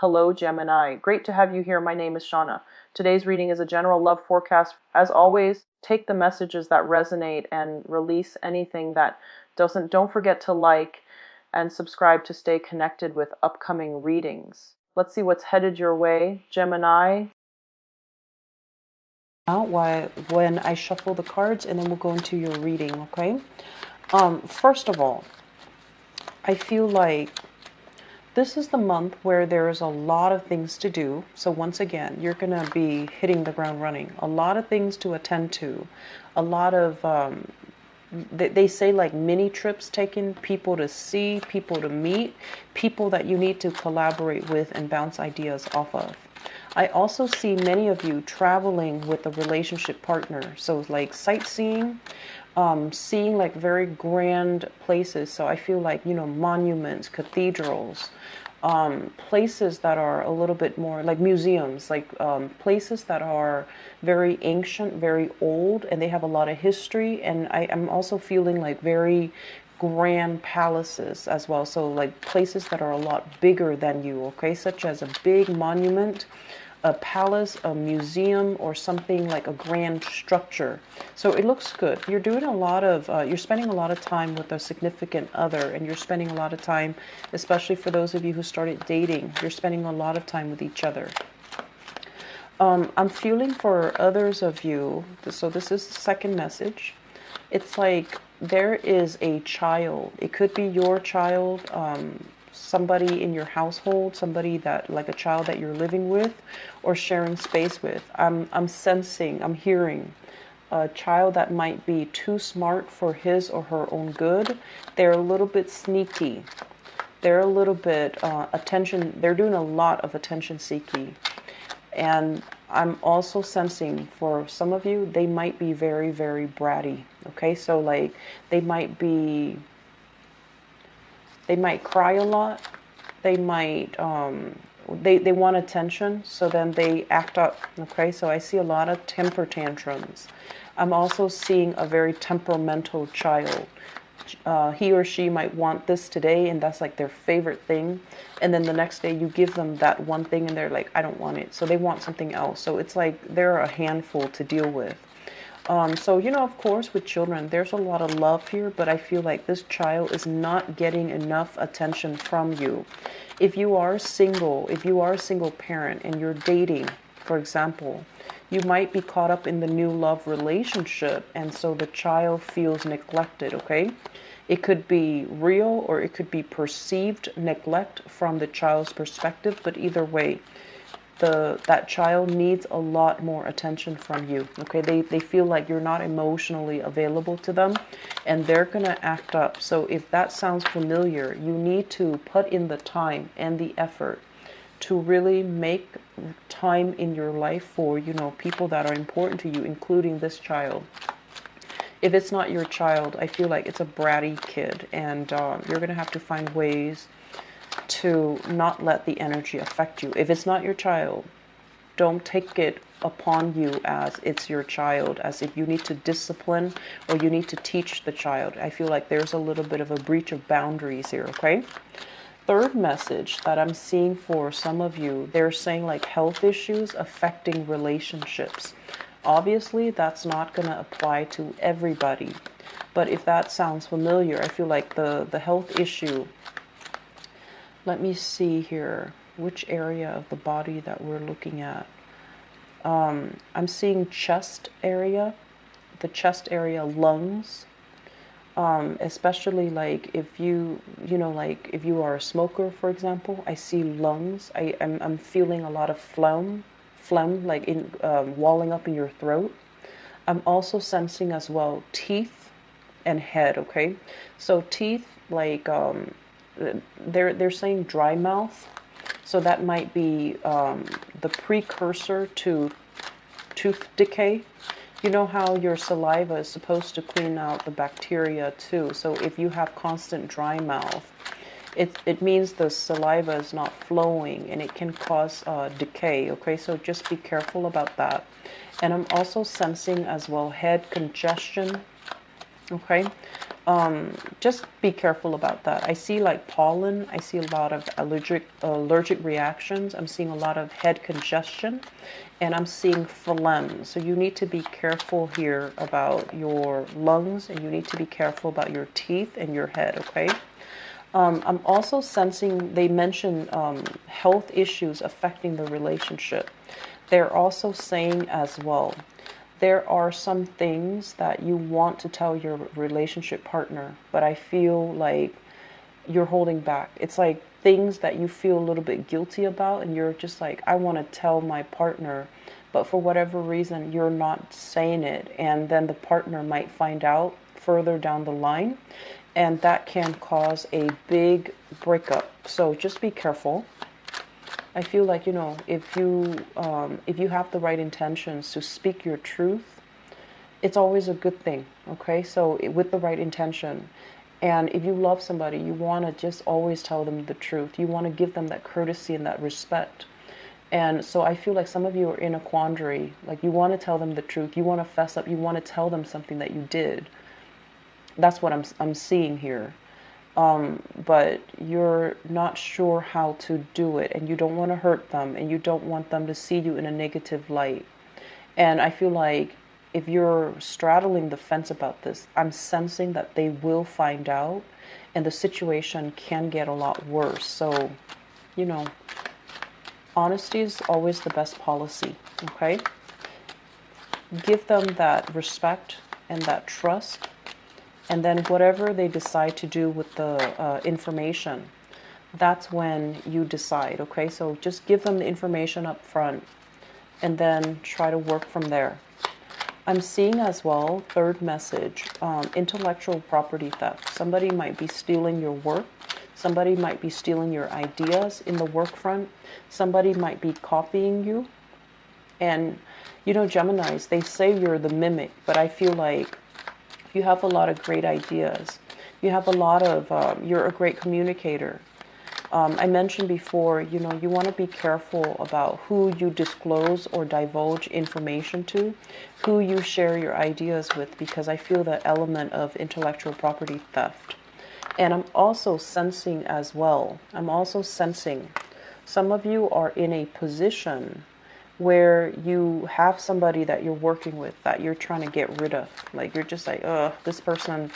Hello, Gemini. Great to have you here. My name is Shauna. Today's reading is a general love forecast. As always, take the messages that resonate and release anything that doesn't. Don't forget to like and subscribe to stay connected with upcoming readings. Let's see what's headed your way, Gemini. When I shuffle the cards, and then we'll go into your reading, okay? First of all, I feel like this is the month where there's a lot of things to do. So once again, you're going to be hitting the ground running. A lot of things to attend to. A lot of, they say like mini trips taken, people to see, people to meet, people that you need to collaborate with and bounce ideas off of. I also see many of you traveling with a relationship partner. So like sightseeing, seeing like very grand places. So I feel like, monuments, cathedrals, places that are a little bit more like museums, like places that are very ancient, very old, and they have a lot of history. And I'm also feeling like very grand palaces as well. So like places that are a lot bigger than you, okay? Such as a big monument, a palace, a museum, or something like a grand structure. So it looks good. You're doing a lot of, you're spending a lot of time with a significant other, and you're spending a lot of time, especially for those of you who started dating, you're spending a lot of time with each other. I'm feeling for others of you, so this is the second message. It's like there is a child. It could be your child, somebody in your household, somebody that like a child that you're living with or sharing space with. I'm sensing, I'm hearing a child that might be too smart for his or her own good. They're a little bit sneaky. They're a little bit attention. They're doing a lot of attention seeking. And I'm also sensing for some of you, they might be very, very bratty. Okay, so like they might cry a lot. They might, they want attention, so then they act up. Okay, so I see a lot of temper tantrums. I'm also seeing a very temperamental child. He or she might want this today, and that's like their favorite thing. And then the next day you give them that one thing, and they're like, I don't want it. So they want something else. So it's like they're a handful to deal with. So, of course, with children, there's a lot of love here, but I feel like this child is not getting enough attention from you. If you are single, if you are a single parent and you're dating, for example, you might be caught up in the new love relationship, and so the child feels neglected, okay? It could be real or it could be perceived neglect from the child's perspective, but either way, that child needs a lot more attention from you. Okay, they feel like you're not emotionally available to them, and they're gonna act up. So if that sounds familiar, you need to put in the time and the effort to really make time in your life for people that are important to you, including this child. If it's not your child, I feel like it's a bratty kid, and you're gonna have to find ways to not let the energy affect you. If it's not your child, don't take it upon you as it's your child, as if you need to discipline or you need to teach the child. I feel like there's a little bit of a breach of boundaries here, okay? Third message that I'm seeing for some of you, they're saying like health issues affecting relationships. Obviously, that's not going to apply to everybody. But if that sounds familiar, I feel like the health issue. Let me see here, which area of the body that we're looking at. I'm seeing chest area, the chest area, lungs, especially like if like if you are a smoker, for example, I see lungs. I'm feeling a lot of phlegm like in walling up in your throat. I'm also sensing as well teeth and head, okay? So teeth, like they're saying dry mouth, so that might be the precursor to tooth decay. You know how your saliva is supposed to clean out the bacteria too. So if you have constant dry mouth, it means the saliva is not flowing, and it can cause decay. Okay, so just be careful about that. And I'm also sensing as well head congestion. Okay, Just be careful about that. I see like pollen. I see a lot of allergic reactions. I'm seeing a lot of head congestion, and I'm seeing phlegm. So you need to be careful here about your lungs, and you need to be careful about your teeth and your head. Okay. I'm also sensing they mention health issues affecting the relationship. They're also saying as well, there are some things that you want to tell your relationship partner, but I feel like you're holding back. It's like things that you feel a little bit guilty about, and you're just like, I want to tell my partner, but for whatever reason, you're not saying it. And then the partner might find out further down the line, and that can cause a big breakup. So just be careful. I feel like, if you have the right intentions to speak your truth, it's always a good thing. Okay, so with the right intention, and if you love somebody, you want to just always tell them the truth. You want to give them that courtesy and that respect. And so I feel like some of you are in a quandary. Like, you want to tell them the truth. You want to fess up. You want to tell them something that you did. That's what I'm seeing here. But you're not sure how to do it, and you don't want to hurt them, and you don't want them to see you in a negative light. And I feel like if you're straddling the fence about this, I'm sensing that they will find out, and the situation can get a lot worse. So, honesty is always the best policy, okay? Give them that respect and that trust. And then whatever they decide to do with the information, that's when you decide, okay? So just give them the information up front and then try to work from there. I'm seeing as well, third message, intellectual property theft. Somebody might be stealing your work. Somebody might be stealing your ideas in the work front. Somebody might be copying you. And, Geminis, they say you're the mimic, but I feel like you have a lot of great ideas. You have a lot of, you're a great communicator. I mentioned before, you want to be careful about who you disclose or divulge information to, who you share your ideas with, because I feel that element of intellectual property theft. And I'm also sensing as well, some of you are in a position where you have somebody that you're working with that you're trying to get rid of. Like, you're just like, this person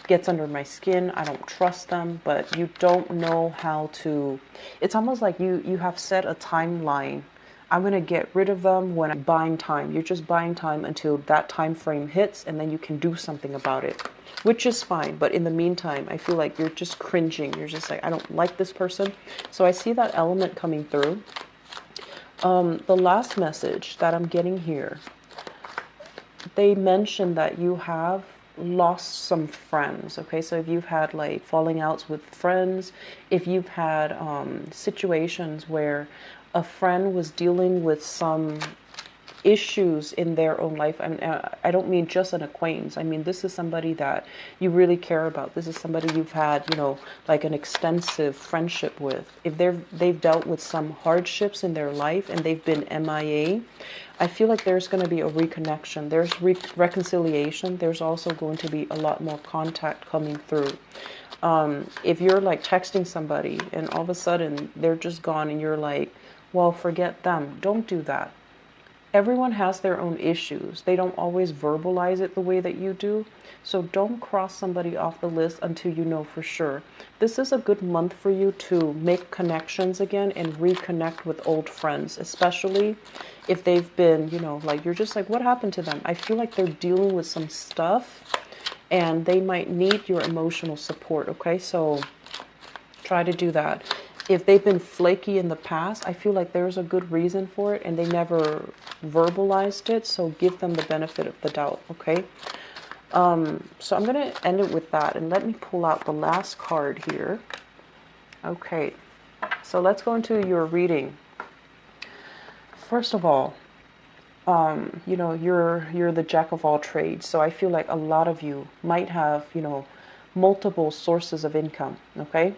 gets under my skin. I don't trust them, but you don't know how to. It's almost like you have set a timeline. I'm going to get rid of them when I'm buying time. You're just buying time until that time frame hits, and then you can do something about it, which is fine. But in the meantime, I feel like you're just cringing. You're just like, I don't like this person. So I see that element coming through. The last message that I'm getting here, they mentioned that you have lost some friends. Okay, so if you've had like falling outs with friends, if you've had situations where a friend was dealing with some issues in their own life, and I don't mean just an acquaintance. I mean, this is somebody that you really care about. This is somebody you've had, like an extensive friendship with. If they've dealt with some hardships in their life and they've been MIA, I feel like there's going to be a reconnection. There's reconciliation. There's also going to be a lot more contact coming through. If you're like texting somebody and all of a sudden they're just gone and you're like, well, forget them. Don't do that. Everyone has their own issues. They don't always verbalize it the way that you do. So don't cross somebody off the list until you know for sure. This is a good month for you to make connections again and reconnect with old friends, especially if they've been, like, you're just like, what happened to them? I feel like they're dealing with some stuff and they might need your emotional support, okay? So try to do that. If they've been flaky in the past, I feel like there's a good reason for it and they never verbalized it. So give them the benefit of the doubt, okay? So I'm going to end it with that. And let me pull out the last card here. Okay, so let's go into your reading. First of all, you're the jack of all trades. So I feel like a lot of you might have, multiple sources of income, okay?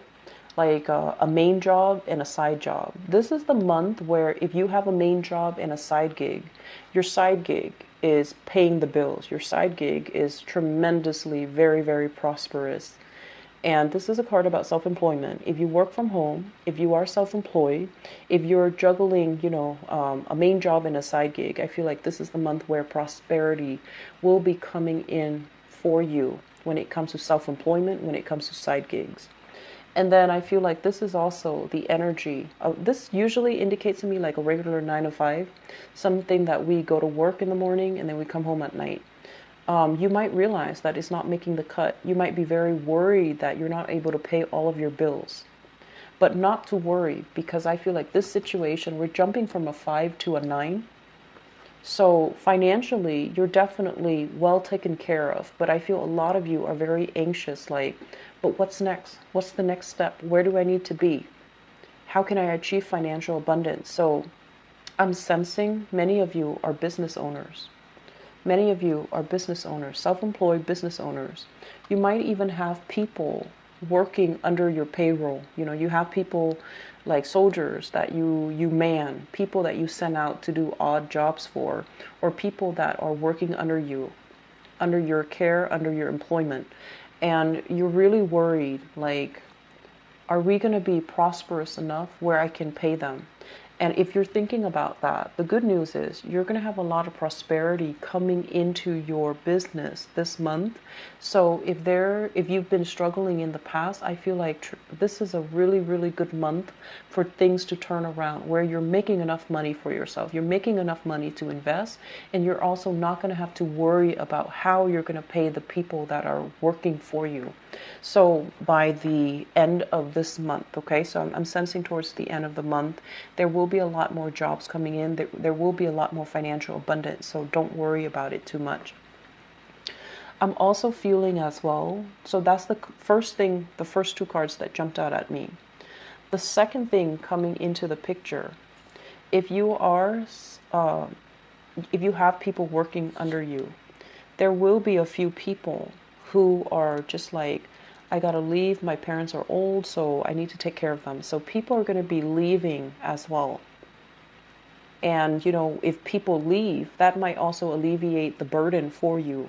like a main job and a side job. This is the month where if you have a main job and a side gig, your side gig is paying the bills. Your side gig is tremendously very, very prosperous. And this is a card about self-employment. If you work from home, if you are self-employed, if you're juggling, a main job and a side gig, I feel like this is the month where prosperity will be coming in for you when it comes to self-employment, when it comes to side gigs. And then I feel like this is also the energy. This usually indicates to me like a regular 9 to 5, something that we go to work in the morning and then we come home at night. You might realize that it's not making the cut. You might be very worried that you're not able to pay all of your bills. But not to worry, because I feel like this situation, we're jumping from a 5 to a 9. So financially, you're definitely well taken care of. But I feel a lot of you are very anxious, like, but what's next? What's the next step? Where do I need to be? How can I achieve financial abundance? So I'm sensing many of you are business owners. Many of you are business owners, self-employed business owners. You might even have people working under your payroll. You have people like soldiers that you man, people that you send out to do odd jobs for, or people that are working under you, under your care, under your employment. And you're really worried, like, are we going to be prosperous enough where I can pay them? And if you're thinking about that, the good news is you're going to have a lot of prosperity coming into your business this month. So if you've been struggling in the past, I feel like this is a really, really good month for things to turn around, where you're making enough money for yourself. You're making enough money to invest, and you're also not going to have to worry about how you're going to pay the people that are working for you. So by the end of this month, okay, so I'm sensing towards the end of the month, there will be a lot more jobs coming in. There will be a lot more financial abundance. So don't worry about it too much. I'm also feeling as well. So that's the first thing, the first two cards that jumped out at me. The second thing coming into the picture, if you have people working under you, there will be a few people who are just like, I gotta leave, my parents are old, so I need to take care of them. So people are going to be leaving as well. And, if people leave, that might also alleviate the burden for you.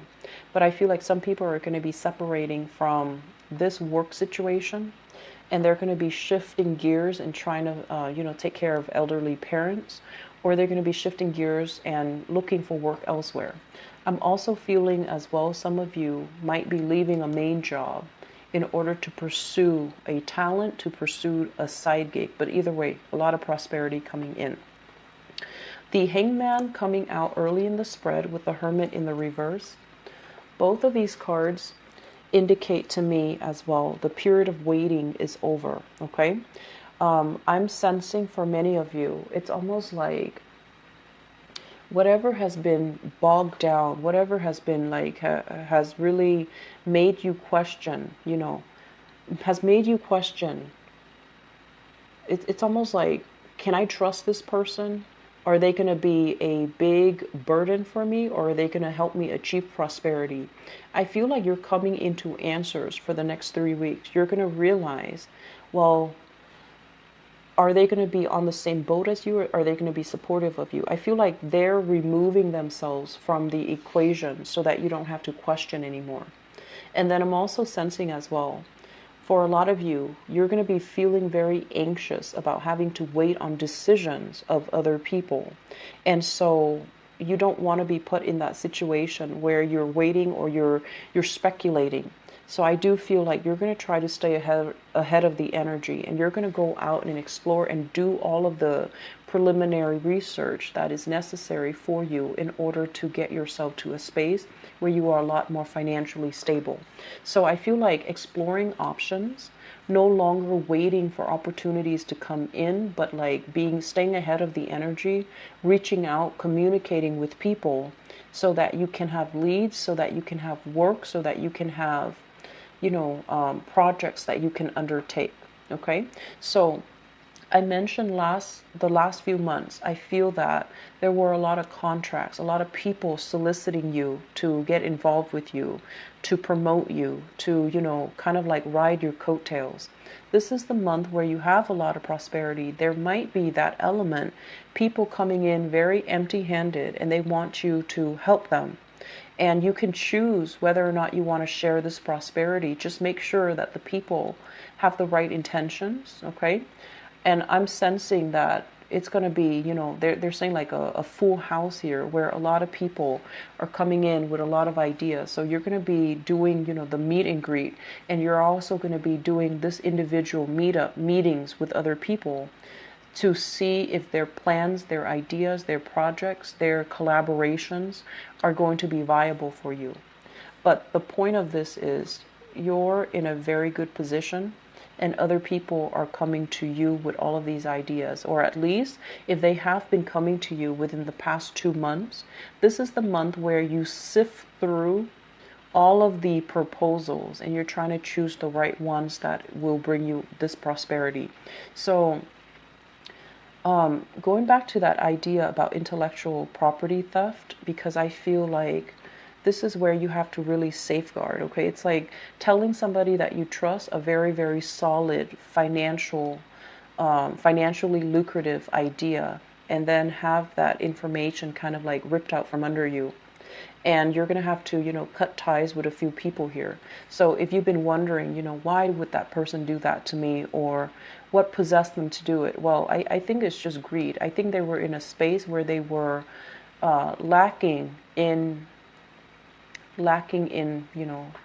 But I feel like some people are going to be separating from this work situation, and they're going to be shifting gears and trying to, take care of elderly parents, or they're going to be shifting gears and looking for work elsewhere. I'm also feeling as well, some of you might be leaving a main job in order to pursue a talent, to pursue a side gig. But either way, a lot of prosperity coming in. The Hangman coming out early in the spread with the Hermit in the reverse. Both of these cards indicate to me as well the period of waiting is over, okay? I'm sensing for many of you, it's almost like whatever has been bogged down, whatever has been like, has really made you question, has made you question. It's almost like, can I trust this person? Are they going to be a big burden for me, or are they going to help me achieve prosperity? I feel like you're coming into answers for the next 3 weeks. You're going to realize, well, are they going to be on the same boat as you, or are they going to be supportive of you? I feel like they're removing themselves from the equation so that you don't have to question anymore. And then I'm also sensing as well, for a lot of you, you're going to be feeling very anxious about having to wait on decisions of other people. And so you don't want to be put in that situation where you're waiting or you're speculating. So I do feel like you're going to try to stay ahead of the energy, and you're going to go out and explore and do all of the preliminary research that is necessary for you in order to get yourself to a space where you are a lot more financially stable. So I feel like exploring options, no longer waiting for opportunities to come in, but like staying ahead of the energy, reaching out, communicating with people so that you can have leads, so that you can have work, so that you can have projects that you can undertake. Okay, so I mentioned the last few months, I feel that there were a lot of contracts, a lot of people soliciting you to get involved with you, to promote you, to, kind of like ride your coattails. This is the month where you have a lot of prosperity. There might be that element, people coming in very empty-handed and they want you to help them. And you can choose whether or not you want to share this prosperity. Just make sure that the people have the right intentions, okay? And I'm sensing that it's going to be, they're saying like a full house here where a lot of people are coming in with a lot of ideas. So you're going to be doing, the meet and greet, and you're also going to be doing this individual meetings with other people to see if their plans, their ideas, their projects, their collaborations are going to be viable for you. But the point of this is you're in a very good position, and other people are coming to you with all of these ideas, or at least if they have been coming to you within the past 2 months, this is the month where you sift through all of the proposals and you're trying to choose the right ones that will bring you this prosperity. So going back to that idea about intellectual property theft, because I feel like this is where you have to really safeguard, okay? It's like telling somebody that you trust a very, very solid financially lucrative idea, and then have that information kind of like ripped out from under you. And you're going to have to, cut ties with a few people here. So if you've been wondering, why would that person do that to me, or what possessed them to do it? Well, I think it's just greed. I think they were in a space where they were lacking in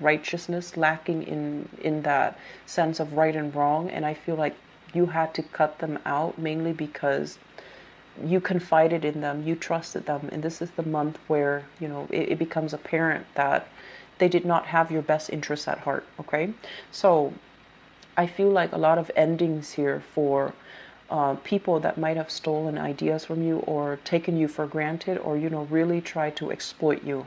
righteousness, lacking in that sense of right and wrong. And I feel like you had to cut them out, mainly because you confided in them, you trusted them, and this is the month where it becomes apparent that they did not have your best interests at heart. Okay, so I feel like a lot of endings here for people that might have stolen ideas from you, or taken you for granted, or really try to exploit you.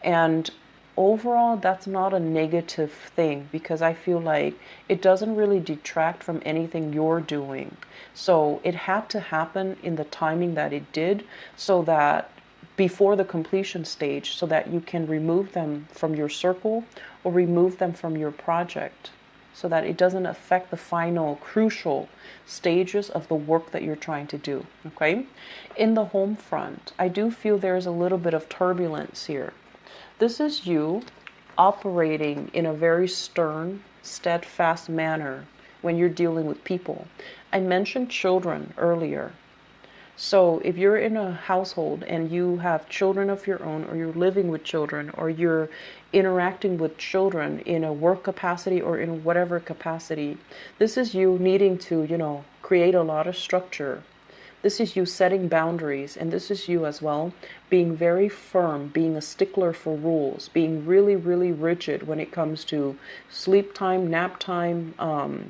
And overall, that's not a negative thing, because I feel like it doesn't really detract from anything you're doing. So it had to happen in the timing that it did, so that before the completion stage, so that you can remove them from your circle or remove them from your project, so that it doesn't affect the final crucial stages of the work that you're trying to do. Okay? In the home front, I do feel there's a little bit of turbulence here. This is you operating in a very stern, steadfast manner when you're dealing with people. I mentioned children earlier. So if you're in a household and you have children of your own, or you're living with children, or you're interacting with children in a work capacity or in whatever capacity, this is you needing to, create a lot of structure. This is you setting boundaries, and this is you as well being very firm, being a stickler for rules, being really, really rigid when it comes to sleep time, nap time,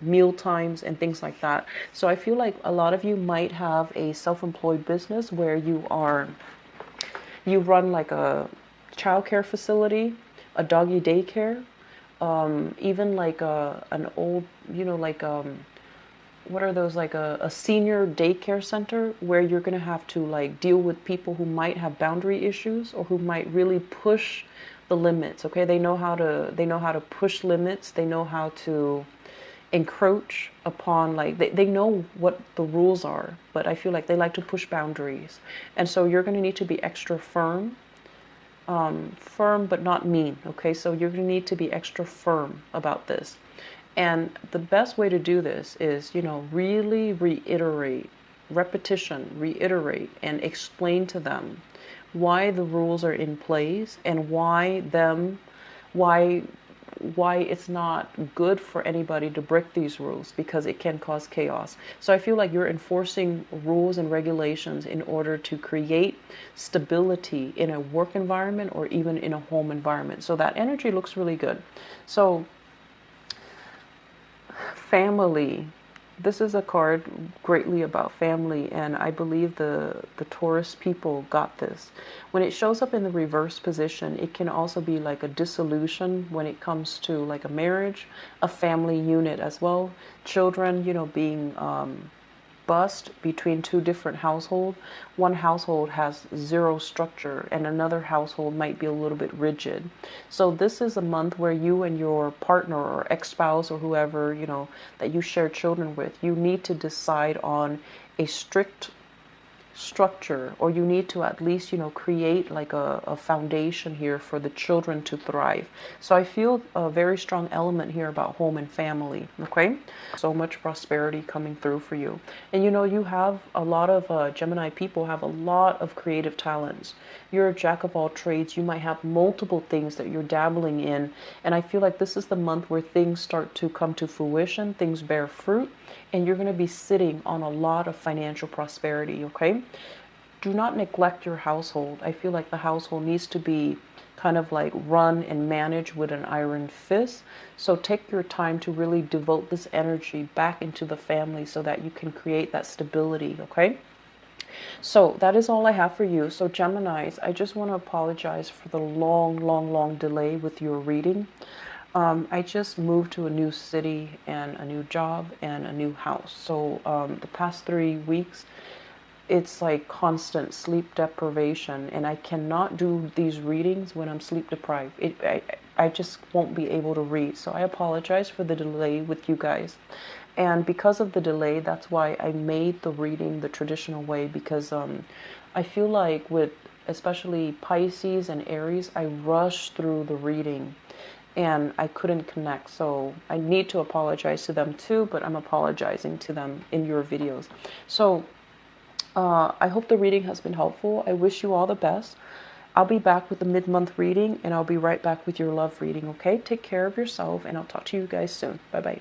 meal times, and things like that. So I feel like a lot of you might have a self-employed business where you run like a childcare facility, a doggy daycare, even like an old, what are those, like a senior daycare center, where you're going to have to like deal with people who might have boundary issues, or who might really push the limits. Okay, they know how to push limits. They know how to encroach upon, like they know what the rules are, but I feel like they like to push boundaries. And so you're going to need to be extra firm but not mean. Okay, so you're going to need to be extra firm about this. And the best way to do this is, really reiterate, and explain to them why the rules are in place, and why it's not good for anybody to break these rules, because it can cause chaos. So I feel like you're enforcing rules and regulations in order to create stability in a work environment, or even in a home environment. So that energy looks really good. So family, this is a card greatly about family, and I believe the Taurus people got this. When it shows up in the reverse position, it can also be like a dissolution when it comes to like a marriage, a family unit as well. Children, being bust between two different households. One household has zero structure and another household might be a little bit rigid. So this is a month where you and your partner or ex-spouse or whoever, you know, that you share children with, you need to decide on a strict structure, or you need to at least, you know, create like a foundation here for the children to thrive. So I feel a very strong element here about home and family. Okay, so much prosperity coming through for you. And you know, you have a lot of Gemini people have a lot of creative talents. You're a jack of all trades. You might have multiple things that you're dabbling in, and I feel like this is the month where things start to come to fruition, things bear fruit, and you're going to be sitting on a lot of financial prosperity. Okay, do not neglect your household. I feel like the household needs to be kind of like run and managed with an iron fist. So take your time to really devote this energy back into the family so that you can create that stability. Okay, so that is all I have for you. So Geminis, I just want to apologize for the long delay with your reading. I just moved to a new city and a new job and a new house. So the past 3 weeks, it's like constant sleep deprivation, and I cannot do these readings when I'm sleep deprived. I just won't be able to read. So I apologize for the delay with you guys. And because of the delay, that's why I made the reading the traditional way, because I feel like with especially Pisces and Aries, I rush through the reading and I couldn't connect. So I need to apologize to them too, but I'm apologizing to them in your videos. So I hope the reading has been helpful. I wish you all the best. I'll be back with the mid-month reading, and I'll be right back with your love reading, okay? Take care of yourself, and I'll talk to you guys soon. Bye-bye.